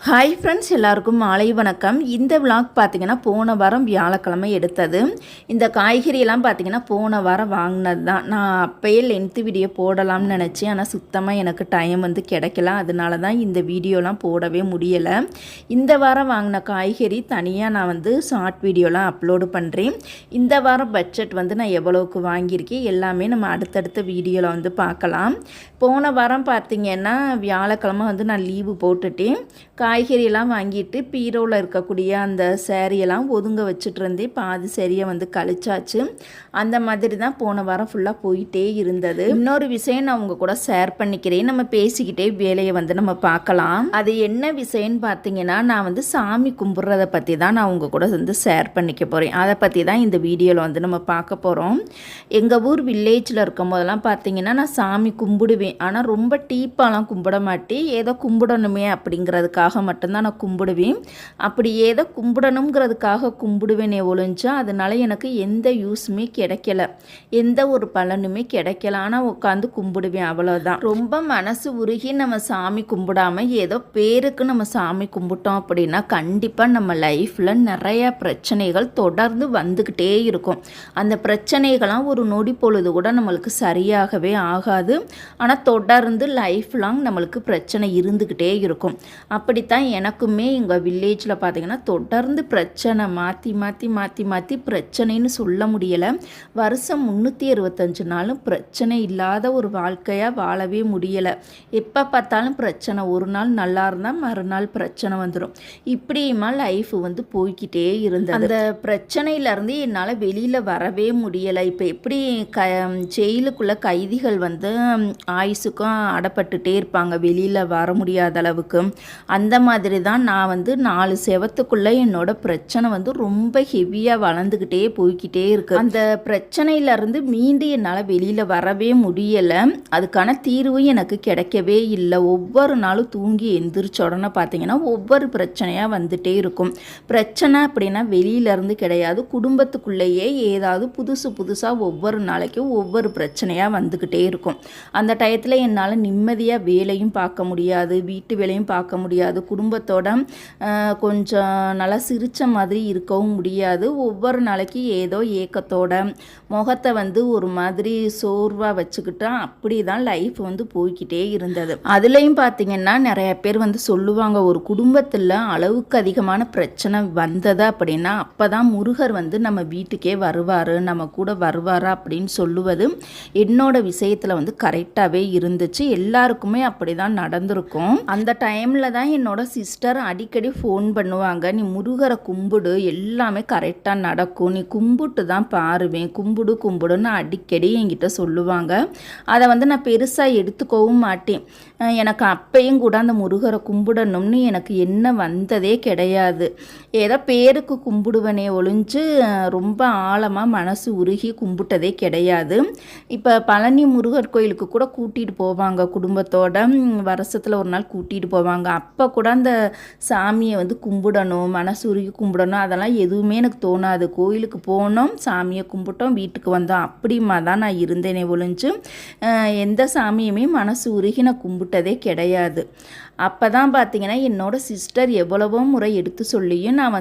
Hi friends, எல்லாருக்கும் மாலை வணக்கம். இந்த விளாக் பார்த்திங்கன்னா போன வாரம் வியாழக்கிழமை எடுத்தது. இந்த காய்கறியெல்லாம் பார்த்திங்கன்னா போன வாரம் வாங்கினது தான். நான் அப்போயே லென்த்து வீடியோ போடலாம்னு நினச்சேன். ஆனால் சுத்தமாக எனக்கு டைம் கிடைக்கல. அதனால தான் இந்த வீடியோலாம் போடவே முடியலை. இந்த வாரம் வாங்கின காய்கறி தனியாக நான் ஷார்ட் வீடியோலாம் அப்லோடு பண்ணுறேன். இந்த வாரம் பட்ஜெட் நான் எவ்வளோக்கு வாங்கியிருக்கேன் எல்லாமே நம்ம அடுத்தடுத்த வீடியோவில் பார்க்கலாம். போன வாரம் பார்த்திங்கன்னா வியாழக்கிழமை நான் லீவு போட்டுட்டேன். காய்கறியெல்லாம் வாங்கிட்டு பீரோவில் இருக்கக்கூடிய அந்த சேரீயெல்லாம் ஒதுங்க வச்சுட்டு இருந்தேன். பாதி சேரியை கழிச்சாச்சு. அந்த மாதிரி தான் போன வாரம் ஃபுல்லாக போயிட்டே இருந்தது. இன்னொரு விஷயம் நான் உங்கள் கூட ஷேர் பண்ணிக்கிறேன். நம்ம பேசிக்கிட்டே வேலையை நம்ம பார்க்கலாம். அது என்ன விஷயம்னு பார்த்தீங்கன்னா, நான் சாமி கும்பிட்றத பற்றி தான் நான் உங்கள் கூட ஷேர் பண்ணிக்க போகிறேன். அதை பற்றி தான் இந்த வீடியோவில் நம்ம பார்க்க போகிறோம். எங்கள் ஊர் வில்லேஜில் இருக்கும் போதெல்லாம் பார்த்தீங்கன்னா நான் சாமி கும்பிடுவேன். ஆனால் ரொம்ப டீப்பாலாம் கும்பிட மாட்டேன். ஏதோ கும்பிடணுமே அப்படிங்கிறதுக்காக மட்டும்தான் நான் கும்பிடுவேன். அப்படி ஏதோ கும்பிடணுங்கிறதுக்காக கும்பிடுவேனே ஒழிஞ்சா அதனால எனக்கு எந்த யூஸுமே கிடைக்கல, எந்த ஒரு பலனுமே கிடைக்கல. ஆனால் உட்காந்து கும்பிடுவேன், அவ்வளோதான். ரொம்ப மனசு உருகி நம்ம சாமி கும்பிடாம ஏதோ பேருக்கு நம்ம சாமி கும்பிட்டோம் அப்படின்னா கண்டிப்பாக நம்ம லைஃப்பில் நிறையா பிரச்சனைகள் தொடர்ந்து வந்துக்கிட்டே இருக்கும். அந்த பிரச்சனைகள்லாம் ஒரு நொடி பொழுது கூட நம்மளுக்கு சரியாகவே ஆகாது. ஆனால் தொடர்ந்து லைஃப் லாங் நம்மளுக்கு பிரச்சனை இருந்துக்கிட்டே இருக்கும். அப்படித்தான் எனக்குமே எங்கள் வில்லேஜில் பார்த்திங்கன்னா தொடர்ந்து பிரச்சனை மாற்றி மாற்றி மாற்றி மாற்றி பிரச்சனைன்னு சொல்ல முடியலை. வருஷம் 365 நாளும் பிரச்சனை இல்லாத ஒரு வாழ்க்கையாக வாழவே முடியலை. எப்போ பார்த்தாலும் பிரச்சனை. ஒரு நாள் நல்லா இருந்தால் மறுநாள் பிரச்சனை வந்துடும். இப்படியுமா லைஃப் போய்கிட்டே இருந்தது. அந்த பிரச்சனையிலேருந்து என்னால் வெளியில் வரவே முடியலை. இப்போ எப்படி ஜெயிலுக்குள்ளே கைதிகள் ஆயுசுக்கும் அடப்பட்டுட்டே இருப்பாங்க வெளியில் வர முடியாத அளவுக்கு, அந்த மாதிரி தான் நான் 4 செவத்துக்குள்ளே என்னோட பிரச்சனை ரொம்ப ஹெவியாக வளர்ந்துக்கிட்டே போய்கிட்டே இருக்கு. அந்த பிரச்சனையிலேருந்து மீண்டும் என்னால் வெளியில் வரவே முடியலை. அதுக்கான தீர்வும் எனக்கு கிடைக்கவே இல்லை. ஒவ்வொரு நாளும் தூங்கி எந்திரிச்ச உடனே பார்த்தீங்கன்னா ஒவ்வொரு பிரச்சனையாக வந்துட்டே இருக்கும். பிரச்சனை அப்படின்னா வெளியிலேருந்து கிடையாது, குடும்பத்துக்குள்ளேயே ஏதாவது புதுசாக ஒவ்வொரு நாளைக்கும் ஒவ்வொரு பிரச்சனையாக வந்துக்கிட்டே இருக்கும். அந்த டயத்தில் என்னால் நிம்மதியாக வேலையும் பார்க்க முடியாது, வீட்டு வேலையும் பார்க்க முடியாது, குடும்பத்தோட கொஞ்சம் நல்லா சிரித்த மாதிரி இருக்கவும் முடியாது. ஒவ்வொரு நாளைக்கு ஏதோ ஏக்கத்தோட முகத்தை ஒரு மாதிரி சோர்வாக வச்சுக்கிட்டா அப்படி தான் லைஃப் போய்கிட்டே இருந்தது. அதுலேயும் பார்த்திங்கன்னா நிறைய பேர் சொல்லுவாங்க, ஒரு குடும்பத்தில் அளவுக்கு அதிகமான பிரச்சனை வந்தது அப்படின்னா அப்போ தான் முருகர் நம்ம வீட்டுக்கே வருவார், நம்ம கூட வருவாரா அப்படின்னு சொல்லுவது என்னோட விஷயத்தில் கரெக்டாகவே இருந்துச்சு. எல்லாருக்குமே அப்படி தான் நடந்திருக்கும். அந்த டைமில் தான் என்னோட சிஸ்டர் அடிக்கடி ஃபோன் பண்ணுவாங்க, நீ முருகரை கும்பிடு எல்லாமே கரெக்டாக நடக்கும், நீ கும்பிட்டு தான் பாருவேன், கும்பிடுன்னு அடிக்கடி என்கிட்ட சொல்லுவாங்க. அதை நான் பெருசாக எடுத்துக்கவும் மாட்டேன். எனக்கு அப்பையும் கூட அந்த முருகரை கும்பிடணும்னு எனக்கு என்ன வந்ததே கிடையாது. ஏதோ பேருக்கு கும்பிடுவனே ஒழிஞ்சு ரொம்ப ஆழமாக மனசு உருகி கும்பிட்டதே கிடையாது. இப்போ பழனி முருகர் கோயிலுக்கு கூட கூட்டிகிட்டு போவாங்க குடும்பத்தோட, வருஷத்தில் ஒரு நாள் கூட்டிகிட்டு போவாங்க. அப்போ கூட அந்த சாமியை கும்பிடணும், மனசு உருகி கும்பிடணும், அதெல்லாம் எதுவுமே எனக்கு தோணாது. கோயிலுக்கு போனோம், சாமியை கும்பிட்டோம், வீட்டுக்கு வந்தோம், அப்படிமா தான் நான் இருந்தேனே ஒழிஞ்சு எந்த சாமியுமே மனசு உருகி நான் கும்பிட்டதே கிடையாது. அப்போ தான் பார்த்திங்கன்னா என்னோடய சிஸ்டர் எவ்வளவோ முறை எடுத்து சொல்லியும் நான்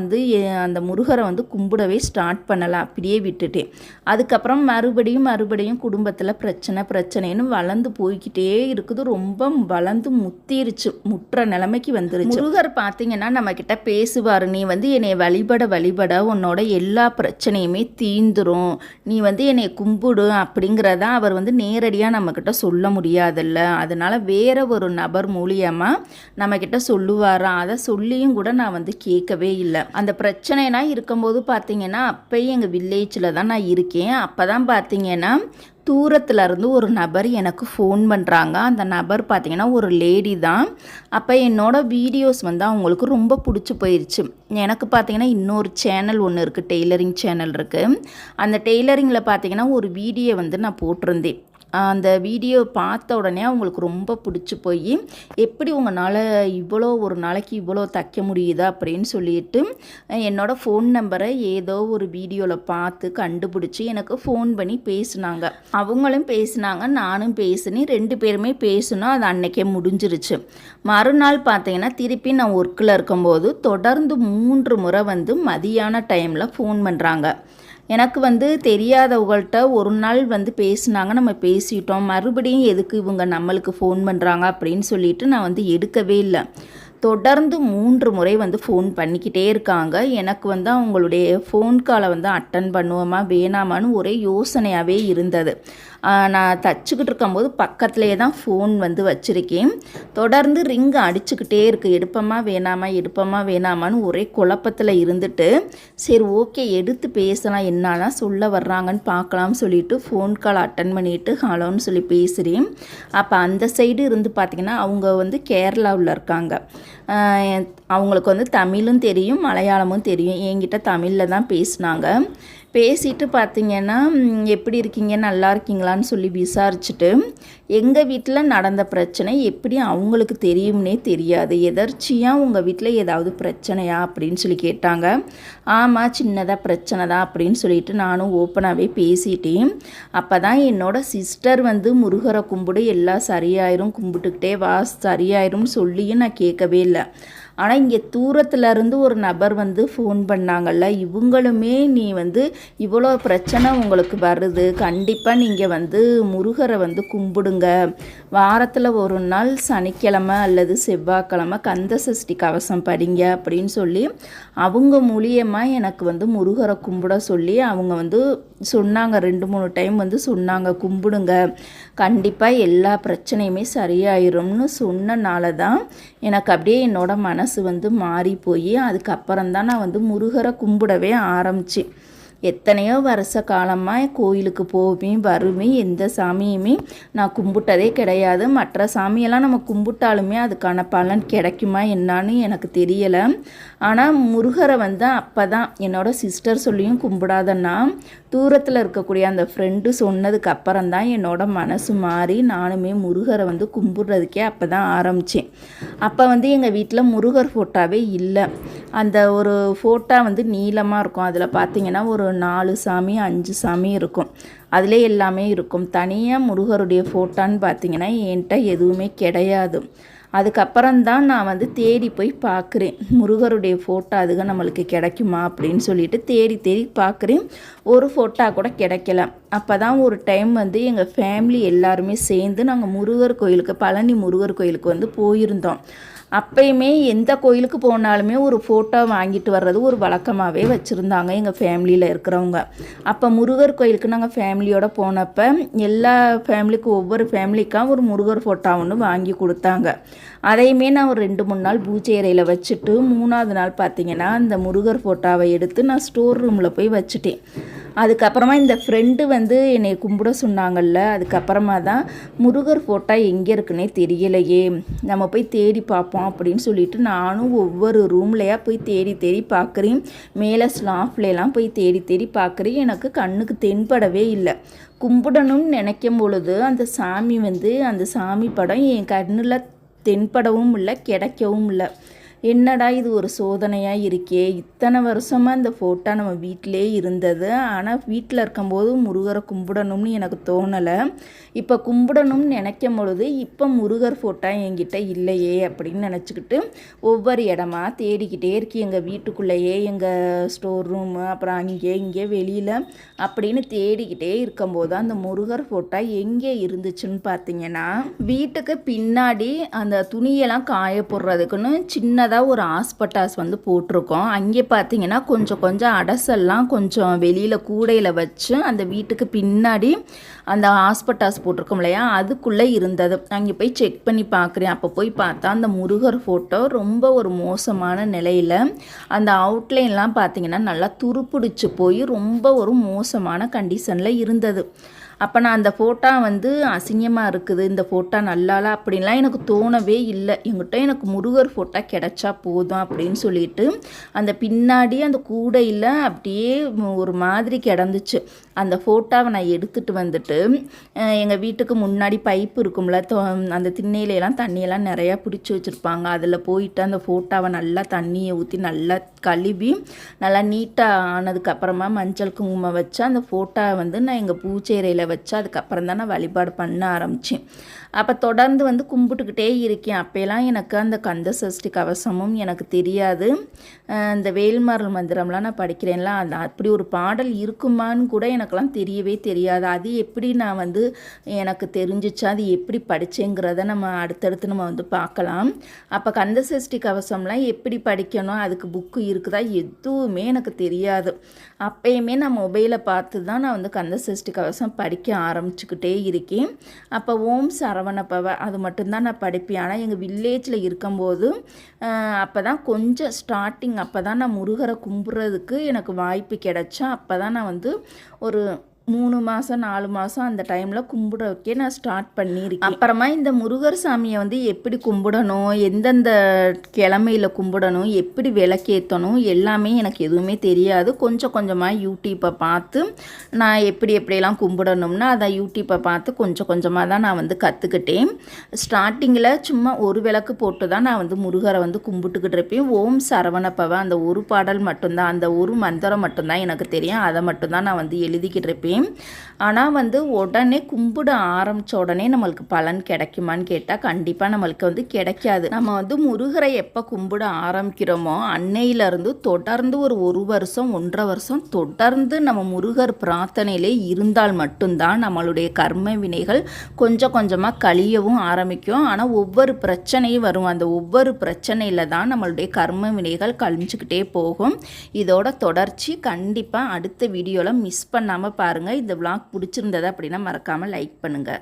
அந்த முருகரை கும்பிடவே ஸ்டார்ட் பண்ணலை, அப்படியே விட்டுட்டேன். அதுக்கப்புறம் மறுபடியும் குடும்பத்தில் பிரச்சனைன்னு வளர்ந்து போய்கிட்டே இருக்குது. ரொம்ப வளர்ந்து முற்ற நிலைமைக்கு வந்துருச்சு. முருகர் பார்த்திங்கன்னா நம்மக்கிட்ட பேசுவார், நீ என்னை வழிபட உன்னோட எல்லா பிரச்சனையுமே தீந்துரும், நீ என்னை கும்பிடு அப்படிங்கிறத அவர் நேரடியாக நம்மக்கிட்ட சொல்ல முடியாதுல்ல. அதனால் வேற ஒரு நபர் மூலியமாக நம்மக்கிட்ட சொல்லுவாரா, அதை சொல்லியும் கூட நான் கேட்கவே இல்லை. அந்த பிரச்சனைனா இருக்கும்போது பார்த்திங்கன்னா அப்போயும் எங்கள் வில்லேஜில் தான் நான் இருக்கேன். அப்போ தான் பார்த்திங்கன்னா தூரத்தில் இருந்து ஒரு நபர் எனக்கு ஃபோன் பண்ணுறாங்க. அந்த நபர் பார்த்திங்கன்னா ஒரு லேடி தான். அப்போ என்னோடய வீடியோஸ் அவங்களுக்கு ரொம்ப பிடிச்சி போயிடுச்சு. எனக்கு பார்த்திங்கன்னா இன்னொரு சேனல் ஒன்று இருக்குது, டெய்லரிங் சேனல் இருக்குது. அந்த டெய்லரிங்கில் பார்த்திங்கன்னா ஒரு வீடியோ நான் போட்டிருந்தேன். அந்த வீடியோ பார்த்த உடனே அவங்களுக்கு ரொம்ப பிடிச்சி போய் எப்படி உங்களால் இவ்வளோ ஒரு நாளைக்கு இவ்வளோ தைக்க முடியுதா அப்படின்னு சொல்லிட்டு என்னோடய ஃபோன் நம்பரை ஏதோ ஒரு வீடியோவில் பார்த்து கண்டுபிடிச்சி எனக்கு ஃபோன் பண்ணி பேசினாங்க. அவங்களும் பேசினாங்க, நானும் பேசினேன். 2 பேருமே பேசினோம். அது அன்னைக்கே முடிஞ்சிருச்சு. மறுநாள் பார்த்தீங்கன்னா திருப்பி நான் ஒர்க்கில் இருக்கும்போது தொடர்ந்து 3 முறை மதியான டைமில் ஃபோன் பண்ணுறாங்க. எனக்கு தெரியாதவங்கள்ட்ட ஒரு நாள் பேசினாங்க, நம்ம பேசிட்டோம். மறுபடியும் எதுக்கு இவங்க நம்மளுக்கு ஃபோன் பண்ணுறாங்க அப்படின்னு சொல்லிட்டு நான் எடுக்கவே இல்லை. தொடர்ந்து 3 முறை ஃபோன் பண்ணிக்கிட்டே இருக்காங்க. எனக்கு அவங்களுடைய ஃபோன் காலை அட்டன் பண்ணுவோமா வேணாமான்னு ஒரே யோசனையாகவே இருந்தது. நான் தச்சுக்கிட்டு இருக்கும்போது பக்கத்துலேயே தான் ஃபோன் வச்சுருக்கேன். தொடர்ந்து ரிங்கு அடிச்சுக்கிட்டே இருக்குது. எடுப்போமா வேணாமான்னு ஒரே குழப்பத்தில் இருந்துட்டு, சரி ஓகே எடுத்து பேசலாம், என்னன்னா சொல்ல வர்றாங்கன்னு பார்க்கலாம்னு சொல்லிட்டு ஃபோன் கால் அட்டன் பண்ணிவிட்டு ஹலோன்னு சொல்லி பேசுகிறேன். அப்போ அந்த சைடு இருந்து பார்த்திங்கன்னா அவங்க கேரளாவில் இருக்காங்க. அவங்களுக்கு தமிழும் தெரியும், மலையாளமும் தெரியும். என்கிட்ட தமிழில் தான் பேசினாங்க. பேசிட்டு பார்த்திங்கன்னா எப்படி இருக்கீங்க, நல்லா இருக்கீங்களான்னு சொல்லி விசாரிச்சுட்டு, எங்கள் வீட்டில் நடந்த பிரச்சனை எப்படி அவங்களுக்கு தெரியும்னே தெரியாது. எதர்ச்சியாக உங்கள் வீட்டில் ஏதாவது பிரச்சனையா அப்படின்னு சொல்லி கேட்டாங்க. ஆமாம், சின்னதாக பிரச்சனை தான் அப்படின்னு சொல்லிட்டு நானும் ஓப்பனாகவே பேசிட்டேன். அப்போ தான் என்னோடய சிஸ்டர் முருகரை கும்பிடு எல்லாம் சரியாயிரும், கும்பிட்டுக்கிட்டே வா சரியாயிரும்னு சொல்லியும் நான் கேட்கவே இல்லை. ஆனால் இங்கே தூரத்துலேருந்து ஒரு நபர் ஃபோன் பண்ணாங்கல்ல, இவங்களுமே நீ இவ்வளோ பிரச்சனை உங்களுக்கு வருது, கண்டிப்பாக நீங்கள் முருகரை கும்பிடுங்க, வாரத்தில் ஒரு நாள் சனிக்கிழமை அல்லது செவ்வாய்க்கிழமை கந்த சஷ்டி கவசம் படிங்க அப்படின்னு சொல்லி அவங்க மூலியமாக எனக்கு முருகரை கும்பிட சொல்லி அவங்க சொன்னாங்க. 2-3 டைம் சொன்னாங்க, கும்பிடுங்க கண்டிப்பாக எல்லா பிரச்சனையுமே சரியாயிரும்னு சொன்னனால தான் எனக்கு அப்படியே என்னோட மனசு மாறி போய் அதுக்கப்புறம் தான் நான் முருகரை கும்பிடவே ஆரம்பித்தேன். எத்தனையோ வருஷ காலமாக கோயிலுக்கு போவேன் வருவேன், எந்த சாமியுமே நான் கும்பிட்டதே கிடையாது. மற்ற சாமியெல்லாம் நம்ம கும்பிட்டாலுமே அதுக்கான பலன் கிடைக்குமா என்னான்னு எனக்கு தெரியலை. ஆனால் முருகரை அப்போ தான் என்னோடய சிஸ்டர் சொல்லியும் கும்பிடாதன்னா தூரத்தில் இருக்கக்கூடிய அந்த ஃப்ரெண்டு சொன்னதுக்கு அப்புறம் தான் என்னோட மனசு மாறி நானுமே முருகரை கும்பிட்றதுக்கே அப்போ தான் ஆரம்பித்தேன். அப்போ எங்கள் வீட்டில் முருகர் ஃபோட்டோவே இல்லை. அந்த ஒரு ஃபோட்டோ நீளமாக இருக்கும். அதில் பார்த்திங்கன்னா ஒரு 4 சாமி 5 சாமி இருக்கும். அதிலே எல்லாமே இருக்கும். தனியாக முருகருடைய ஃபோட்டோன்னு பார்த்திங்கன்னா என்கிட்ட எதுவுமே கிடையாது. அதுக்கப்புறம்தான் நான் தேடி போய் பார்க்குறேன், முருகருடைய ஃபோட்டோ அதுக நம்மளுக்கு கிடைக்குமா அப்படின்னு சொல்லிட்டு தேடி பார்க்குறேன். ஒரு ஃபோட்டோ கூட கிடைக்கல. அப்போ தான் ஒரு டைம் எங்கள் ஃபேமிலி எல்லாருமே சேர்ந்து நாங்கள் முருகர் கோயிலுக்கு, பழனி முருகர் கோயிலுக்கு போயிருந்தோம். அப்பயுமே எந்த கோயிலுக்கு போனாலுமே ஒரு ஃபோட்டோ வாங்கிட்டு வர்றது ஒரு வழக்கமாகவே வச்சுருந்தாங்க எங்கள் ஃபேமிலியில் இருக்கிறவங்க. அப்போ முருகர் கோயிலுக்கு நாங்கள் ஃபேமிலியோடு போனப்போ எல்லா ஃபேமிலிக்கும் ஒவ்வொரு ஃபேமிலிக்காக ஒரு முருகர் ஃபோட்டோ ஒன்று வாங்கி கொடுத்தாங்க. அதையுமே நான் ஒரு 2-3 நாள் பூஜை அறையில் வச்சுட்டு 3ஆவது நாள் பார்த்திங்கன்னா அந்த முருகர் ஃபோட்டோவை எடுத்து நான் ஸ்டோர் ரூமில் போய் வச்சுட்டேன். அதுக்கப்புறமா இந்த ஃப்ரெண்டு என்னை கும்பிட சொன்னாங்கல்ல, அதுக்கப்புறமா தான் முருகர் ஃபோட்டோ எங்கே இருக்குன்னே தெரியலையே, நம்ம போய் தேடி பார்ப்போம் அப்படின்னு சொல்லிட்டு நானும் ஒவ்வொரு ரூம்லையாக போய் தேடி பார்க்குறேன். மேலே ஸ்லாஃப்லாம் போய் தேடி பார்க்குறேன். எனக்கு கண்ணுக்கு தென்படவே இல்லை. கும்பிடணும்னு நினைக்கும் பொழுது அந்த சாமி அந்த சாமி படம் என் கண்ணில் தென்படவும் இல்லை, கிடைக்கவும் இல்லை. என்னடா இது ஒரு சோதனையாக இருக்கே, இத்தனை வருஷமாக இந்த ஃபோட்டோ நம்ம வீட்டிலே இருந்தது, ஆனால் வீட்டில் இருக்கும்போது முருகரை கும்பிடணும்னு எனக்கு தோணலை. இப்போ கும்பிடணும்னு நினைக்கும் பொழுது இப்போ முருகர் ஃபோட்டோ என்கிட்ட இல்லையே அப்படின்னு நினச்சிக்கிட்டு ஒவ்வொரு இடமா தேடிக்கிட்டே இருக்கு. எங்கள் வீட்டுக்குள்ளேயே, எங்கள் ஸ்டோர் ரூமு, அப்புறம் இங்கே வெளியில் அப்படின்னு தேடிக்கிட்டே இருக்கும்போது அந்த முருகர் ஃபோட்டோ எங்கே இருந்துச்சுன்னு பார்த்தீங்கன்னா, வீட்டுக்கு பின்னாடி அந்த துணியெல்லாம் காய போடுறதுக்குன்னு சின்ன ஒரு ஹாஸ்பட்டாஸ் போட்டிருக்கோம். அங்கே பார்த்தீங்கன்னா கொஞ்சம் அடசெல்லாம் கொஞ்சம் வெளியில் கூடையில் வச்சு அந்த வீட்டுக்கு பின்னாடி அந்த ஹாஸ்பட்டாஸ் போட்டிருக்கோம் இல்லையா, அதுக்குள்ளே இருந்தது. அங்கே போய் செக் பண்ணி பார்க்குறேன். அப்போ போய் பார்த்தா அந்த முருகர் ஃபோட்டோ ரொம்ப ஒரு மோசமான நிலையில், அந்த அவுட்லைன்லாம் பார்த்தீங்கன்னா நல்லா துருப்பிடிச்சு போய் ரொம்ப ஒரு மோசமான கண்டிஷனில் இருந்தது. அப்போ நான் அந்த ஃபோட்டோ வந்து அசிங்கமாக இருக்குது, இந்த ஃபோட்டோ நல்லால அப்படின்லாம் எனக்கு தோணவே இல்லை. என்கிட்ட எனக்கு முருகர் ஃபோட்டோ கிடச்சா போதும் அப்படின்னு சொல்லிட்டு அந்த பின்னாடி அந்த கூடையில் அப்படியே ஒரு மாதிரி கிடந்துச்சு. அந்த ஃபோட்டோவை நான் எடுத்துகிட்டு வந்துட்டு எங்கள் வீட்டுக்கு முன்னாடி பைப்பு இருக்கும்ல, அந்த திண்ணையிலலாம் தண்ணியெல்லாம் நிறையா பிடிச்சி வச்சுருப்பாங்க. அதில் போயிட்டு அந்த ஃபோட்டோவை நல்லா தண்ணியை ஊற்றி நல்லா கழுவி நல்லா நீட்டாக ஆனதுக்கப்புறமா மஞ்சள் குங்குமம் வச்சு அந்த ஃபோட்டோவை வந்து நான் எங்கள் பூச்சேரையில் வச்சு அதுக்கப்புறம் தான் நான் வழிபாடு பண்ண ஆரம்பித்தேன். அப்போ தொடர்ந்து வந்து கும்பிட்டுக்கிட்டே இருக்கேன். அப்போலாம் எனக்கு அந்த கந்த சஷ்டி கவசமும் எனக்கு தெரியாது. இந்த வேல்மாறல் மந்திரம்லாம் நான் படிக்கிறேன்ல, அந்த அப்படி ஒரு பாடல் இருக்குமான்னு கூட எனக்கெல்லாம் தெரியவே தெரியாது. அது எப்படி நான் வந்து எனக்கு தெரிஞ்சிச்சு, அது எப்படி படித்தேங்கிறத நம்ம அடுத்தடுத்து நம்ம வந்து பார்க்கலாம். அப்போ கந்த சஷ்டி கவசம்லாம் எப்படி படிக்கணும், அதுக்கு புக்கு இருக்குதா, எதுவுமே எனக்கு தெரியாது. அப்பயுமே நான் மொபைலை பார்த்து தான் நான் வந்து கந்த சஷ்டி கவசம் படிக்க ஆரம்பிச்சுக்கிட்டே இருக்கேன். அப்போ ஓம் சரவணபவ அது மட்டும்தான் நான் படிப்பேன். ஆனால் எங்கள் வில்லேஜில் இருக்கும்போது அப்போ தான் கொஞ்சம் ஸ்டார்டிங், அப்போ தான் நான் முருகரை கும்பிட்றதுக்கு எனக்கு வாய்ப்பு கிடச்சா. அப்போ தான் நான் வந்து ஒரு 3 மாதம் 4 மாதம் அந்த டைமில் கும்பிடவே நான் ஸ்டார்ட் பண்ணியிருக்கேன். அப்புறமா இந்த முருகர் சாமியை வந்து எப்படி கும்பிடணும், எந்தெந்த கிழமையில் கும்பிடணும், எப்படி விளக்கேற்றணும் எல்லாமே எனக்கு எதுவுமே தெரியாது. கொஞ்சம் கொஞ்சமாக யூடியூப்பை பார்த்து நான் எப்படியெல்லாம் கும்பிடணும்னா அதை யூடியூப்பை பார்த்து கொஞ்சம் கொஞ்சமாக தான் நான் வந்து கற்றுக்கிட்டேன். ஸ்டார்டிங்கில் சும்மா ஒரு விளக்கு போட்டு தான் நான் வந்து முருகரை வந்து கும்பிட்டுக்கிட்டு இருப்பேன். ஓம் சரவணபவ அந்த ஒரு பாடல் மட்டும்தான், அந்த ஒரு மந்திரம் மட்டும்தான் எனக்கு தெரியும். அதை மட்டும்தான் நான் வந்து எழுதிக்கிட்டு இருப்பேன். ஆனால் வந்து உடனே கும்பிட ஆரம்பித்த உடனே நம்மளுக்கு பலன் கிடைக்குமான்னு கேட்டால் கண்டிப்பாக நம்மளுக்கு வந்து கிடைக்காது. நம்ம வந்து முருகரை எப்போ கும்பிட ஆரம்பிக்கிறோமோ அன்னையிலேருந்து தொடர்ந்து ஒரு வருஷம் 1.5 வருஷம் தொடர்ந்து நம்ம முருகர் பிரார்த்தனையிலே இருந்தால் மட்டும்தான் நம்மளுடைய கர்ம வினைகள் கொஞ்சம் கொஞ்சமாக கழியவும் ஆரம்பிக்கும். ஆனால் ஒவ்வொரு பிரச்சனையும் வரும், அந்த ஒவ்வொரு பிரச்சனையில் தான் நம்மளுடைய கர்ம வினைகள் கழிஞ்சிக்கிட்டே போகும். இதோட தொடர்ச்சி கண்டிப்பாக அடுத்த வீடியோவில் மிஸ் பண்ணாமல் பாருங்கள். இந்த vlog பிடிச்சிருந்தது அப்படின்னா மறக்காமல் லைக் பண்ணுங்கள்.